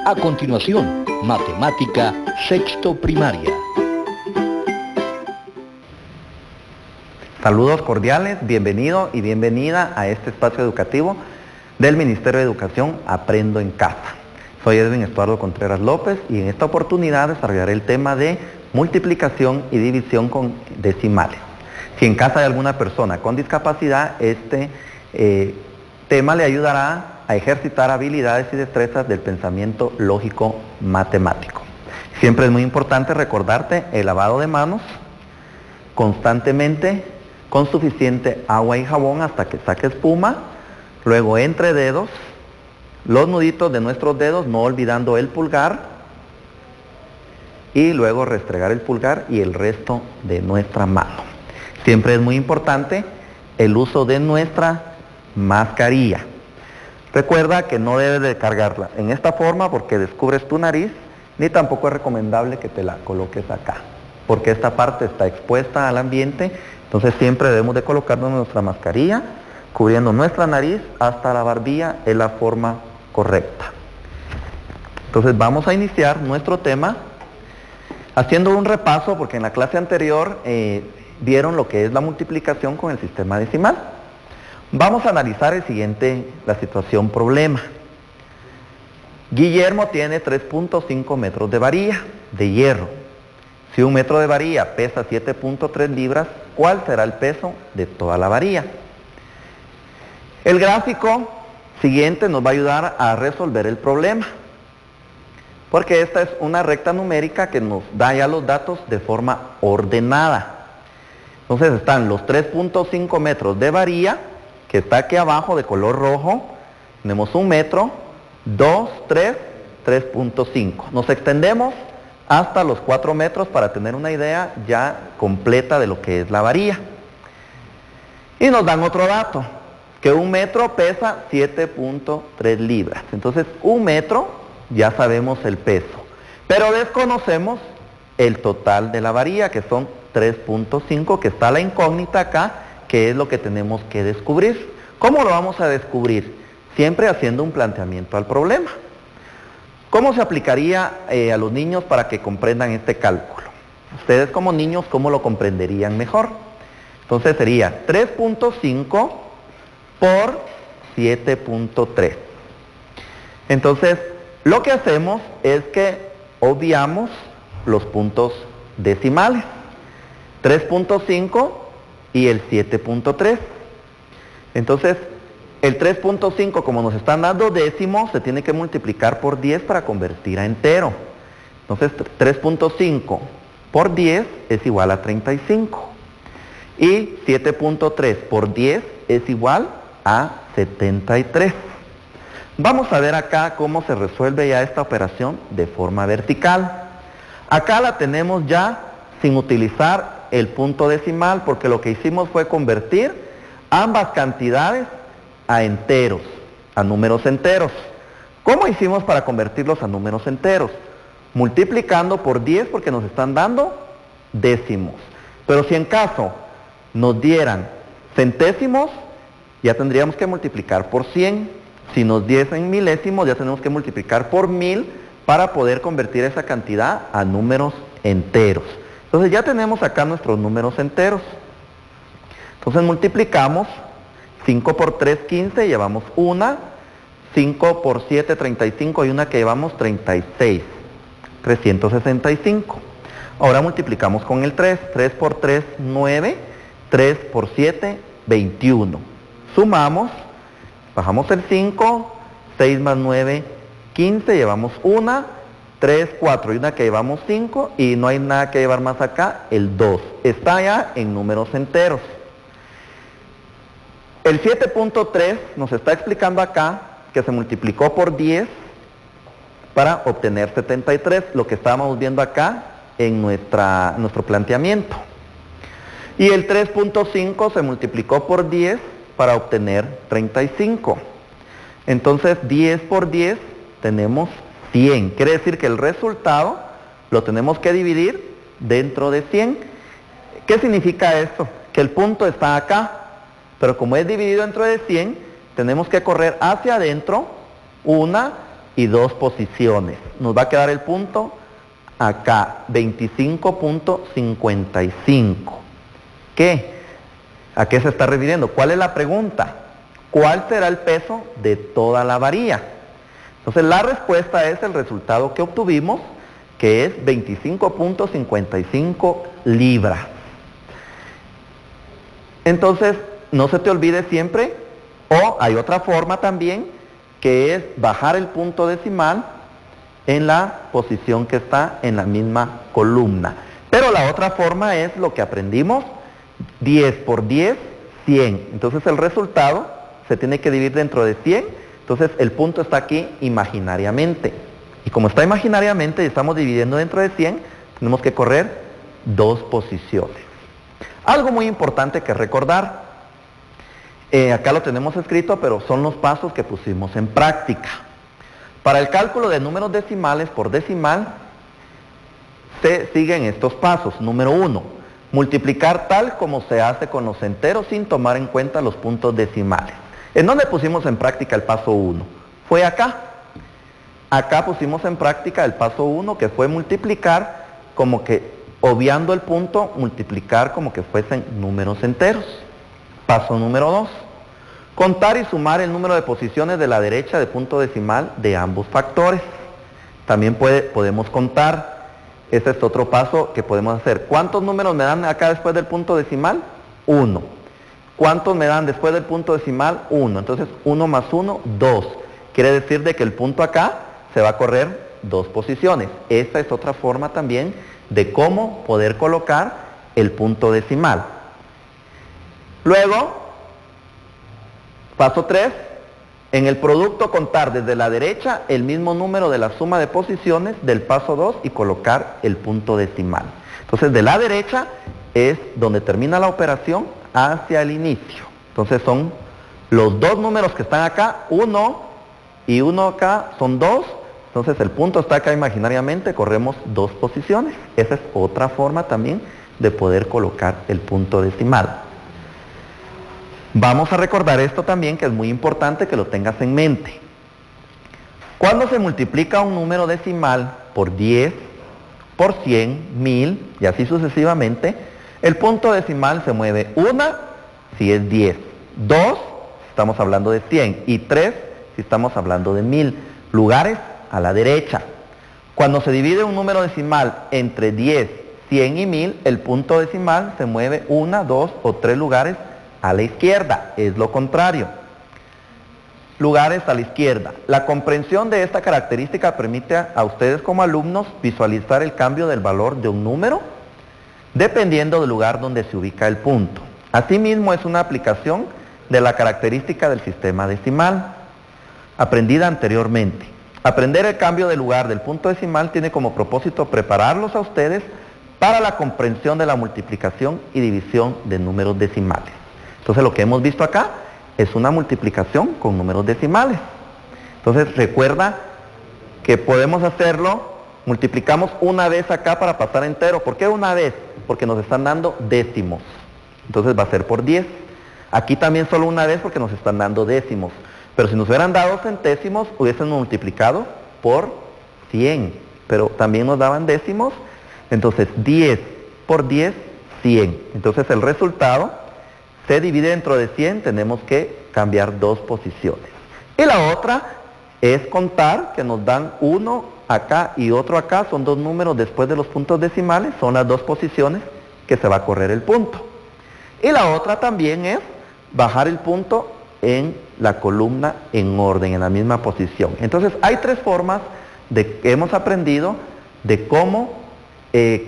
A continuación, Matemática Sexto Primaria. Saludos cordiales, bienvenido y bienvenida a este espacio educativo del Ministerio de Educación Aprendo en Casa. Soy Edwin Estuardo Contreras López y en esta oportunidad desarrollaré el tema de multiplicación y división con decimales. Si en casa hay alguna persona con discapacidad, este tema le ayudará a ejercitar habilidades y destrezas del pensamiento lógico matemático. Siempre es muy importante recordarte el lavado de manos constantemente con suficiente agua y jabón hasta que saque espuma, luego entre dedos, los nuditos de nuestros dedos, no olvidando el pulgar, y luego restregar el pulgar y el resto de nuestra mano. Siempre es muy importante el uso de nuestra mascarilla. Recuerda que no debes de cargarla en esta forma porque descubres tu nariz, ni tampoco es recomendable que te la coloques acá, porque esta parte está expuesta al ambiente. Entonces siempre debemos de colocarnos nuestra mascarilla, cubriendo nuestra nariz hasta la barbilla, es la forma correcta. Entonces vamos a iniciar nuestro tema haciendo un repaso, porque en la clase anterior vieron lo que es la multiplicación con el sistema decimal. Vamos a analizar la situación problema. Guillermo tiene 3.5 metros de varilla de hierro. Si un metro de varilla pesa 7.3 libras, ¿cuál será el peso de toda la varilla? El gráfico siguiente nos va a ayudar a resolver el problema, porque esta es una recta numérica que nos da ya los datos de forma ordenada. Entonces están los 3.5 metros de varilla, que está aquí abajo de color rojo. Tenemos 1 metro, 2, 3, 3.5. Nos extendemos hasta los 4 metros para tener una idea ya completa de lo que es la varilla. Y nos dan otro dato, que 1 metro pesa 7.3 libras. Entonces 1 metro ya sabemos el peso, pero desconocemos el total de la varilla, que son 3.5, que está la incógnita acá, que es lo que tenemos que descubrir. ¿Cómo lo vamos a descubrir? Siempre haciendo un planteamiento al problema. ¿Cómo se aplicaría a los niños para que comprendan este cálculo? Ustedes como niños, ¿cómo lo comprenderían mejor? Entonces sería 3.5 por 7.3. Entonces, lo que hacemos es que obviamos los puntos decimales. 3.5 y el 7.3. Entonces, el 3.5, como nos están dando décimos, se tiene que multiplicar por 10 para convertir a entero. Entonces, 3.5 por 10 es igual a 35. Y 7.3 por 10 es igual a 73. Vamos a ver acá cómo se resuelve ya esta operación de forma vertical. Acá la tenemos ya sin utilizar el punto decimal, porque lo que hicimos fue convertir ambas cantidades a enteros, a números enteros. ¿Cómo hicimos para convertirlos a números enteros? Multiplicando por 10, porque nos están dando décimos. Pero si en caso nos dieran centésimos, ya tendríamos que multiplicar por 100. Si nos diesen milésimos, ya tenemos que multiplicar por 1000 para poder convertir esa cantidad a números enteros. Entonces ya tenemos acá nuestros números enteros. Entonces multiplicamos. 5 por 3, 15, llevamos 1, 5 por 7, 35 y una que llevamos 36, 365. Ahora multiplicamos con el 3, 3 por 3, 9, 3 por 7, 21. Sumamos, bajamos el 5, 6 más 9, 15, llevamos 1, 3, 4 y una que llevamos 5 y no hay nada que llevar más acá, el 2. Está ya en números enteros. El 7.3 nos está explicando acá que se multiplicó por 10 para obtener 73, lo que estábamos viendo acá en nuestro planteamiento. Y el 3.5 se multiplicó por 10 para obtener 35. Entonces 10 por 10 tenemos 100. Quiere decir que el resultado lo tenemos que dividir dentro de 100. ¿Qué significa esto? Que el punto está acá. Pero como es dividido dentro de 100, tenemos que correr hacia adentro 1, y 2 posiciones. Nos va a quedar el punto acá, 25.55. ¿Qué? ¿A qué se está refiriendo? ¿Cuál es la pregunta? ¿Cuál será el peso de toda la varilla? Entonces la respuesta es el resultado que obtuvimos, que es 25.55 libras. Entonces, no se te olvide siempre, o hay otra forma también, que es bajar el punto decimal en la posición que está en la misma columna. Pero la otra forma es lo que aprendimos, 10 por 10, 100. Entonces el resultado se tiene que dividir dentro de 100, entonces el punto está aquí imaginariamente. Y como está imaginariamente y estamos dividiendo dentro de 100, tenemos que correr 2 posiciones. Algo muy importante que recordar, acá lo tenemos escrito, pero son los pasos que pusimos en práctica. Para el cálculo de números decimales por decimal, se siguen estos pasos. Número 1, multiplicar tal como se hace con los enteros sin tomar en cuenta los puntos decimales. ¿En dónde pusimos en práctica el paso 1? Fue acá. Acá pusimos en práctica el paso 1, que fue multiplicar como que, obviando el punto, multiplicar como que fuesen números enteros. Paso número 2, contar y sumar el número de posiciones de la derecha de punto decimal de ambos factores. También podemos contar, este es otro paso que podemos hacer. ¿Cuántos números me dan acá después del punto decimal? 1. ¿Cuántos me dan después del punto decimal? 1. Entonces 1 más 1, 2. Quiere decir de que el punto acá se va a correr 2 posiciones. Esta es otra forma también de cómo poder colocar el punto decimal. Luego, paso 3, en el producto contar desde la derecha el mismo número de la suma de posiciones del paso 2 y colocar el punto decimal. Entonces de la derecha es donde termina la operación hacia el inicio. Entonces son los 2 números que están acá, 1 y 1 acá son 2. Entonces el punto está acá imaginariamente, corremos 2 posiciones. Esa es otra forma también de poder colocar el punto decimal. Vamos a recordar esto también, que es muy importante que lo tengas en mente. Cuando se multiplica un número decimal por 10, por 100, 1000 y así sucesivamente, el punto decimal se mueve 1 si es 10, 2 si estamos hablando de 100 y 3 si estamos hablando de 1000. Lugares a la derecha. Cuando se divide un número decimal entre 10, 100 y 1000, el punto decimal se mueve 1, 2 o 3 lugares a la izquierda. Es lo contrario. Lugares a la izquierda. La comprensión de esta característica permite a ustedes como alumnos visualizar el cambio del valor de un número dependiendo del lugar donde se ubica el punto. Asimismo, es una aplicación de la característica del sistema decimal aprendida anteriormente. Aprender el cambio de lugar del punto decimal tiene como propósito prepararlos a ustedes para la comprensión de la multiplicación y división de números decimales. Entonces lo que hemos visto acá es una multiplicación con números decimales. Entonces recuerda que podemos hacerlo, multiplicamos una vez acá para pasar a entero. ¿Por qué una vez? Porque nos están dando décimos. Entonces va a ser por 10. Aquí también solo una vez porque nos están dando décimos. Pero si nos hubieran dado centésimos, hubiesen multiplicado por 100. Pero también nos daban décimos. Entonces 10 por 10, 100. Entonces el resultado se divide dentro de 100, tenemos que cambiar 2 posiciones. Y la otra es contar, que nos dan uno acá y otro acá, son 2 números después de los puntos decimales, son las 2 posiciones que se va a correr el punto. Y la otra también es bajar el punto en la columna en orden, en la misma posición. Entonces hay 3 formas que hemos aprendido de cómo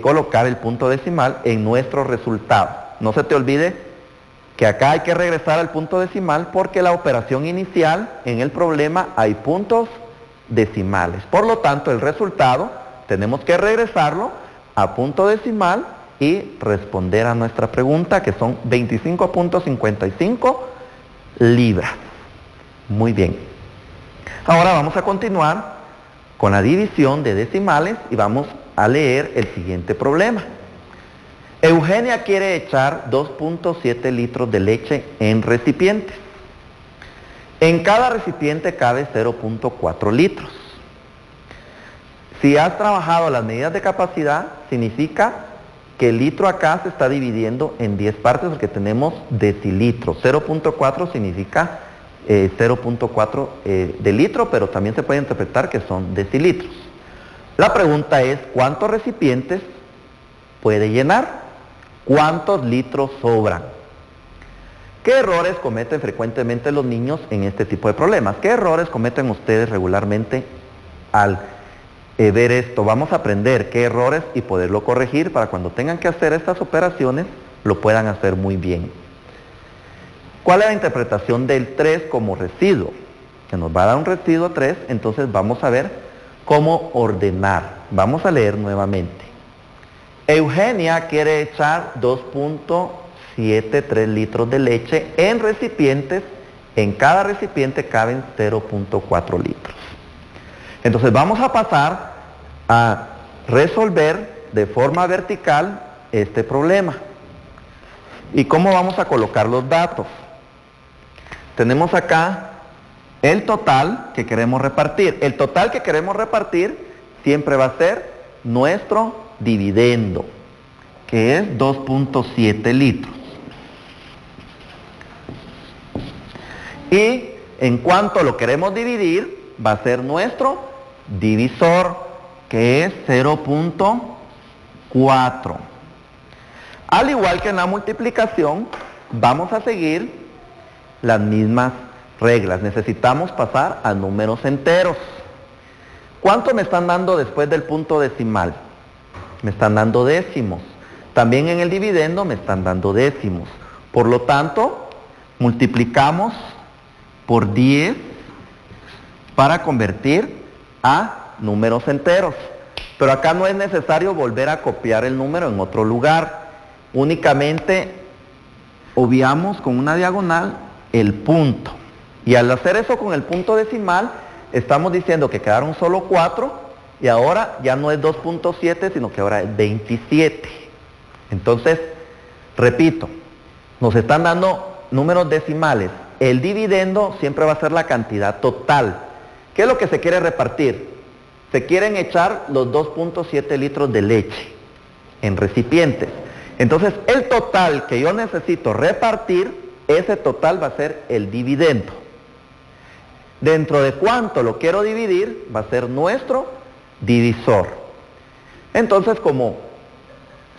colocar el punto decimal en nuestro resultado. No se te olvide que acá hay que regresar al punto decimal porque la operación inicial en el problema hay puntos decimales. Por lo tanto, el resultado tenemos que regresarlo a punto decimal y responder a nuestra pregunta, que son 25.55 libras. Muy bien. Ahora vamos a continuar con la división de decimales y vamos a leer el siguiente problema. Eugenia quiere echar 2.7 litros de leche en recipientes. En cada recipiente cabe 0.4 litros. Si has trabajado las medidas de capacidad, significa que el litro acá se está dividiendo en 10 partes porque tenemos decilitros. 0.4 significa 0.4 de litro, pero también se puede interpretar que son decilitros. La pregunta es, ¿cuántos recipientes puede llenar? ¿Cuántos litros sobran? ¿Qué errores cometen frecuentemente los niños en este tipo de problemas? ¿Qué errores cometen ustedes regularmente al ver esto? Vamos a aprender qué errores y poderlo corregir para cuando tengan que hacer estas operaciones lo puedan hacer muy bien. ¿Cuál es la interpretación del 3 como residuo? Que nos va a dar un residuo 3, entonces vamos a ver cómo ordenar. Vamos a leer nuevamente. Eugenia quiere echar 2.73 litros de leche en recipientes. En cada recipiente caben 0.4 litros. Entonces vamos a pasar a resolver de forma vertical este problema. ¿Y cómo vamos a colocar los datos? Tenemos acá el total que queremos repartir. El total que queremos repartir siempre va a ser nuestro dividendo, que es 2.7 litros. Y en cuanto lo queremos dividir, va a ser nuestro divisor, que es 0.4. Al igual que en la multiplicación, vamos a seguir las mismas reglas. Necesitamos pasar a números enteros. ¿Cuánto me están dando después del punto decimal? Me están dando décimos. También en el dividendo me están dando décimos. Por lo tanto, multiplicamos por 10 para convertir a números enteros. Pero acá no es necesario volver a copiar el número en otro lugar. Únicamente obviamos con una diagonal el punto. Y al hacer eso con el punto decimal, estamos diciendo que quedaron solo 4 y ahora ya no es 2.7, sino que ahora es 27. Entonces, repito, nos están dando números decimales. El dividendo siempre va a ser la cantidad total. ¿Qué es lo que se quiere repartir? Se quieren echar los 2.7 litros de leche en recipientes. Entonces, el total que yo necesito repartir, ese total va a ser el dividendo. Dentro de cuánto lo quiero dividir, va a ser nuestro divisor. Entonces, como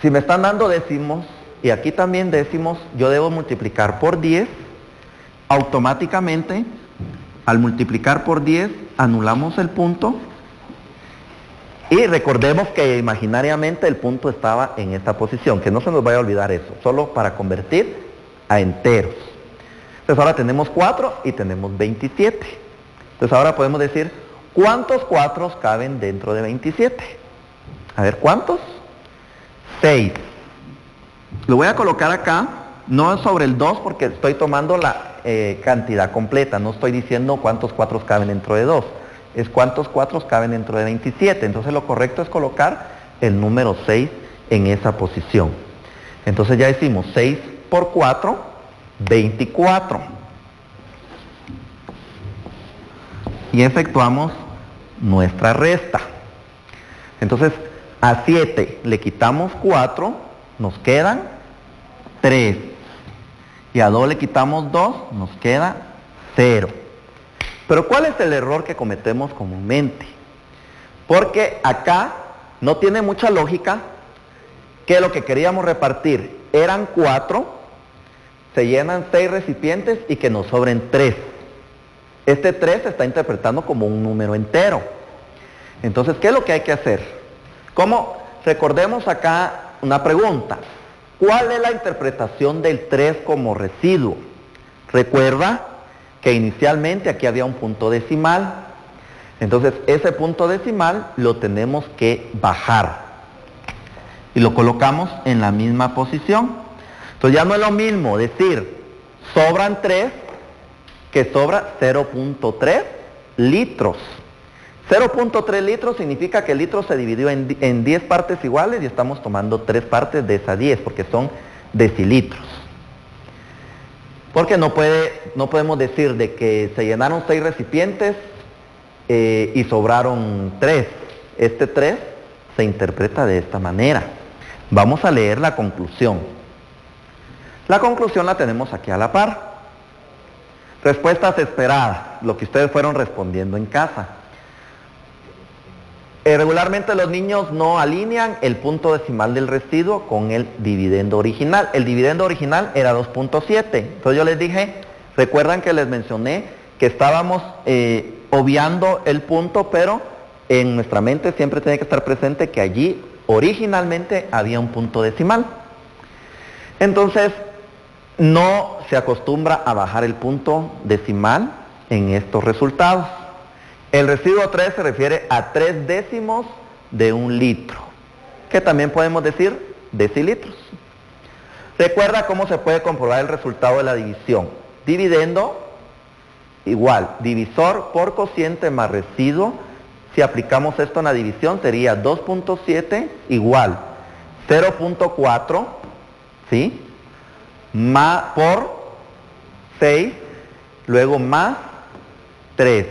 si me están dando décimos, y aquí también décimos, yo debo multiplicar por 10, automáticamente, al multiplicar por 10, anulamos el punto, y recordemos que imaginariamente el punto estaba en esta posición, que no se nos vaya a olvidar eso, solo para convertir a enteros. Entonces ahora tenemos 4 y tenemos 27. Entonces ahora podemos decir, ¿cuántos 4 caben dentro de 27? A ver, ¿cuántos? 6. Lo voy a colocar acá, no sobre el 2 porque estoy tomando la cantidad completa, no estoy diciendo cuántos 4 caben dentro de 2, es cuántos 4 caben dentro de 27. Entonces lo correcto es colocar el número 6 en esa posición. Entonces ya decimos 6 por 4, 24. Y efectuamos nuestra resta. Entonces a 7 le quitamos 4, nos quedan 3. Y a 2 le quitamos 2, nos queda 0. Pero ¿cuál es el error que cometemos comúnmente? Porque acá no tiene mucha lógica que lo que queríamos repartir eran 4, se llenan 6 recipientes y que nos sobren 3. Este 3 se está interpretando como un número entero. Entonces, ¿qué es lo que hay que hacer? ¿Cómo? Recordemos acá una pregunta. ¿Cuál es la interpretación del 3 como residuo? Recuerda que inicialmente aquí había un punto decimal. Entonces, ese punto decimal lo tenemos que bajar. Y lo colocamos en la misma posición. Entonces ya no es lo mismo decir sobran 3 que sobra 0.3 litros. 0.3 litros significa que el litro se dividió en 10 partes iguales y estamos tomando 3 partes de esas 10 porque son decilitros. Porque no podemos decir de que se llenaron 6 recipientes y sobraron 3. este 3 se interpreta de esta manera. Vamos a leer la conclusión. La conclusión la tenemos aquí a la par. Respuestas esperadas, lo que ustedes fueron respondiendo en casa. Regularmente los niños no alinean el punto decimal del residuo con el dividendo original. El dividendo original era 2.7. Entonces yo les dije, recuerdan que les mencioné que estábamos obviando el punto, pero en nuestra mente siempre tiene que estar presente que allí originalmente había un punto decimal. Entonces, no se acostumbra a bajar el punto decimal en estos resultados. El residuo 3 se refiere a 3 décimos de un litro, que también podemos decir decilitros. Recuerda cómo se puede comprobar el resultado de la división. Dividendo igual, divisor por cociente más residuo. Si aplicamos esto en la división sería 2.7 igual 0.4, ¿sí? Por 6, luego más 3.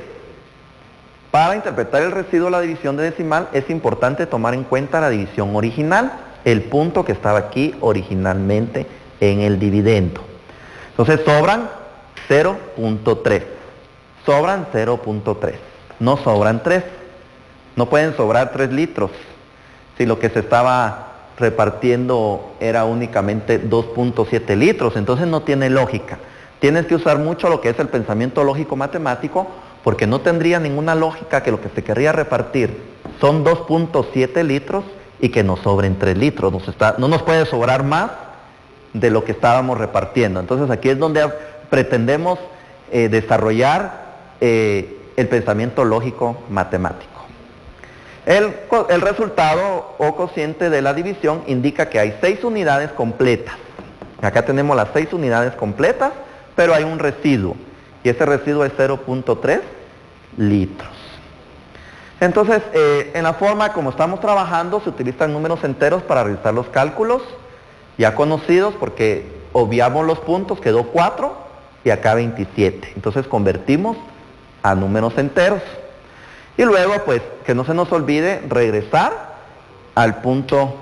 Para interpretar el residuo de la división de decimal es importante tomar en cuenta la división original, el punto que estaba aquí originalmente en el dividendo. Entonces sobran 0.3. Sobran 0.3. No sobran 3. No pueden sobrar 3 litros si lo que se estaba repartiendo era únicamente 2.7 litros. Entonces no tiene lógica. Tienes que usar mucho lo que es el pensamiento lógico matemático, porque no tendría ninguna lógica que lo que se querría repartir son 2.7 litros y que nos sobren 3 litros. No nos puede sobrar más de lo que estábamos repartiendo. Entonces aquí es donde pretendemos desarrollar el pensamiento lógico matemático. El resultado o cociente de la división indica que hay 6 unidades completas. Acá tenemos las 6 unidades completas, pero hay un residuo. Y ese residuo es 0.3 litros. Entonces, en la forma como estamos trabajando, se utilizan números enteros para realizar los cálculos, ya conocidos, porque obviamos los puntos, quedó 4 y acá 27. Entonces convertimos a números enteros. Y luego, pues, que no se nos olvide regresar al punto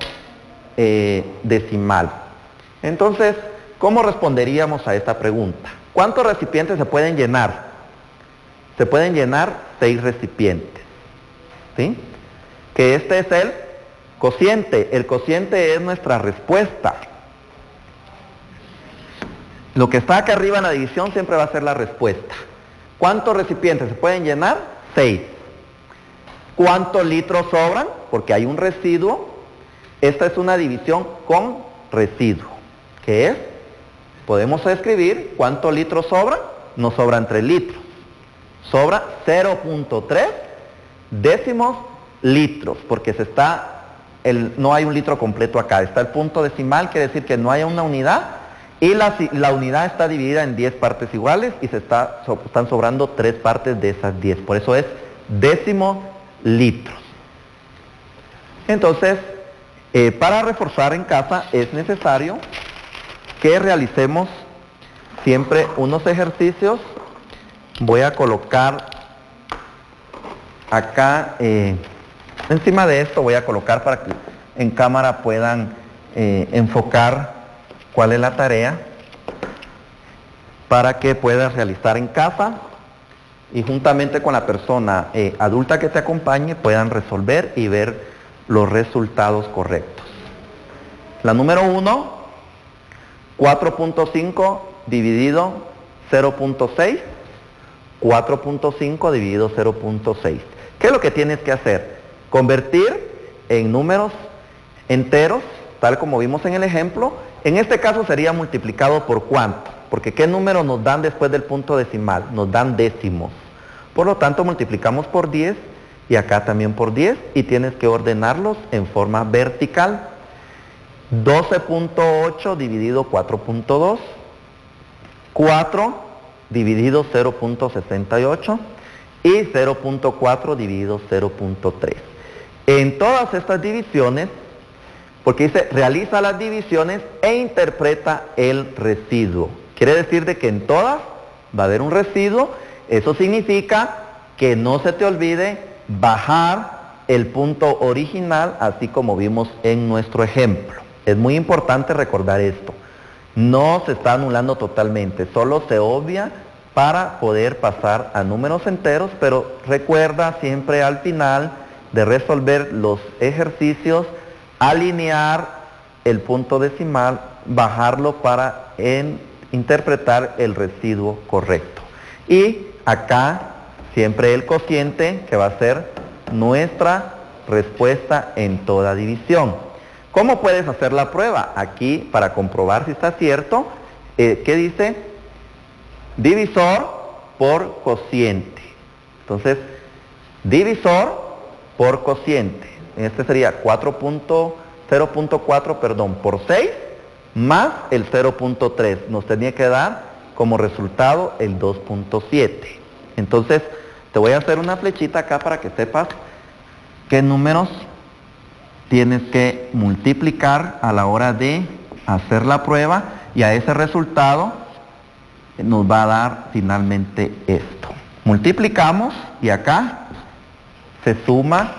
decimal. Entonces, ¿cómo responderíamos a esta pregunta? ¿Cuántos recipientes se pueden llenar? Se pueden llenar 6 recipientes, ¿sí? Que este es el cociente. El cociente es nuestra respuesta. Lo que está acá arriba en la división siempre va a ser la respuesta. ¿Cuántos recipientes se pueden llenar? 6. ¿Cuántos litros sobran? Porque hay un residuo. Esta es una división con residuo. ¿Qué es? Podemos escribir cuántos litros sobran. Nos sobran 3 litros. Sobra 0.3 décimos litros, porque no hay un litro completo acá. Está el punto decimal, quiere decir que no hay una unidad, y la unidad está dividida en 10 partes iguales y están sobrando 3 partes de esas 10. Por eso es décimos litros. Entonces, para reforzar en casa es necesario que realicemos siempre unos ejercicios. Voy a colocar acá, encima de esto voy a colocar para que en cámara puedan enfocar cuál es la tarea, para que puedas realizar en casa y juntamente con la persona adulta que te acompañe puedan resolver y ver los resultados correctos. La número 1, 4.5 dividido 0.6, 4.5 dividido 0.6. ¿Qué es lo que tienes que hacer? Convertir en números enteros, tal como vimos en el ejemplo. En este caso sería multiplicado por ¿cuánto? Porque ¿qué números nos dan después del punto decimal? Nos dan décimos. Por lo tanto, multiplicamos por 10 y acá también por 10 y tienes que ordenarlos en forma vertical. 12.8 dividido 4.2, 4 dividido 0.68 y 0.4 dividido 0.3. En todas estas divisiones, porque dice realiza las divisiones e interpreta el residuo. Quiere decir de que en todas va a haber un residuo. Eso significa que no se te olvide bajar el punto original, así como vimos en nuestro ejemplo. Es muy importante recordar esto. No se está anulando totalmente, solo se obvia para poder pasar a números enteros, pero recuerda siempre al final de resolver los ejercicios, alinear el punto decimal, bajarlo para interpretar el residuo correcto. Y acá siempre el cociente, que va a ser nuestra respuesta en toda división. ¿Cómo puedes hacer la prueba? Aquí, para comprobar si está cierto, ¿qué dice? Divisor por cociente. Entonces, divisor por cociente. Este sería 0.4, por 6 más el 0.3. Nos tenía que dar como resultado el 2.7. Entonces, te voy a hacer una flechita acá para que sepas qué números tienes que multiplicar a la hora de hacer la prueba, y a ese resultado nos va a dar finalmente esto. Multiplicamos y acá se suma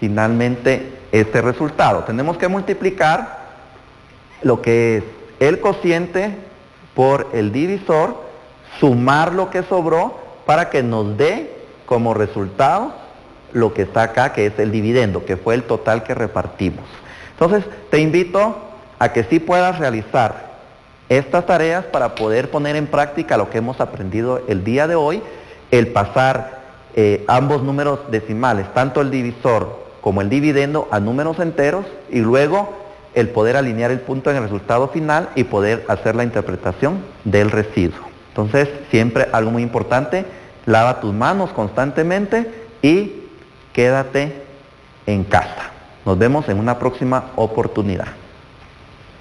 finalmente este resultado. Tenemos que multiplicar lo que es el cociente por el divisor, sumar lo que sobró para que nos dé como resultado lo que está acá, que es el dividendo, que fue el total que repartimos. Entonces, te invito a que sí puedas realizar estas tareas para poder poner en práctica lo que hemos aprendido el día de hoy, el pasar ambos números decimales, tanto el divisor como el dividendo, a números enteros, y luego el poder alinear el punto en el resultado final y poder hacer la interpretación del residuo. Entonces, siempre algo muy importante, lava tus manos constantemente y quédate en casa. Nos vemos en una próxima oportunidad.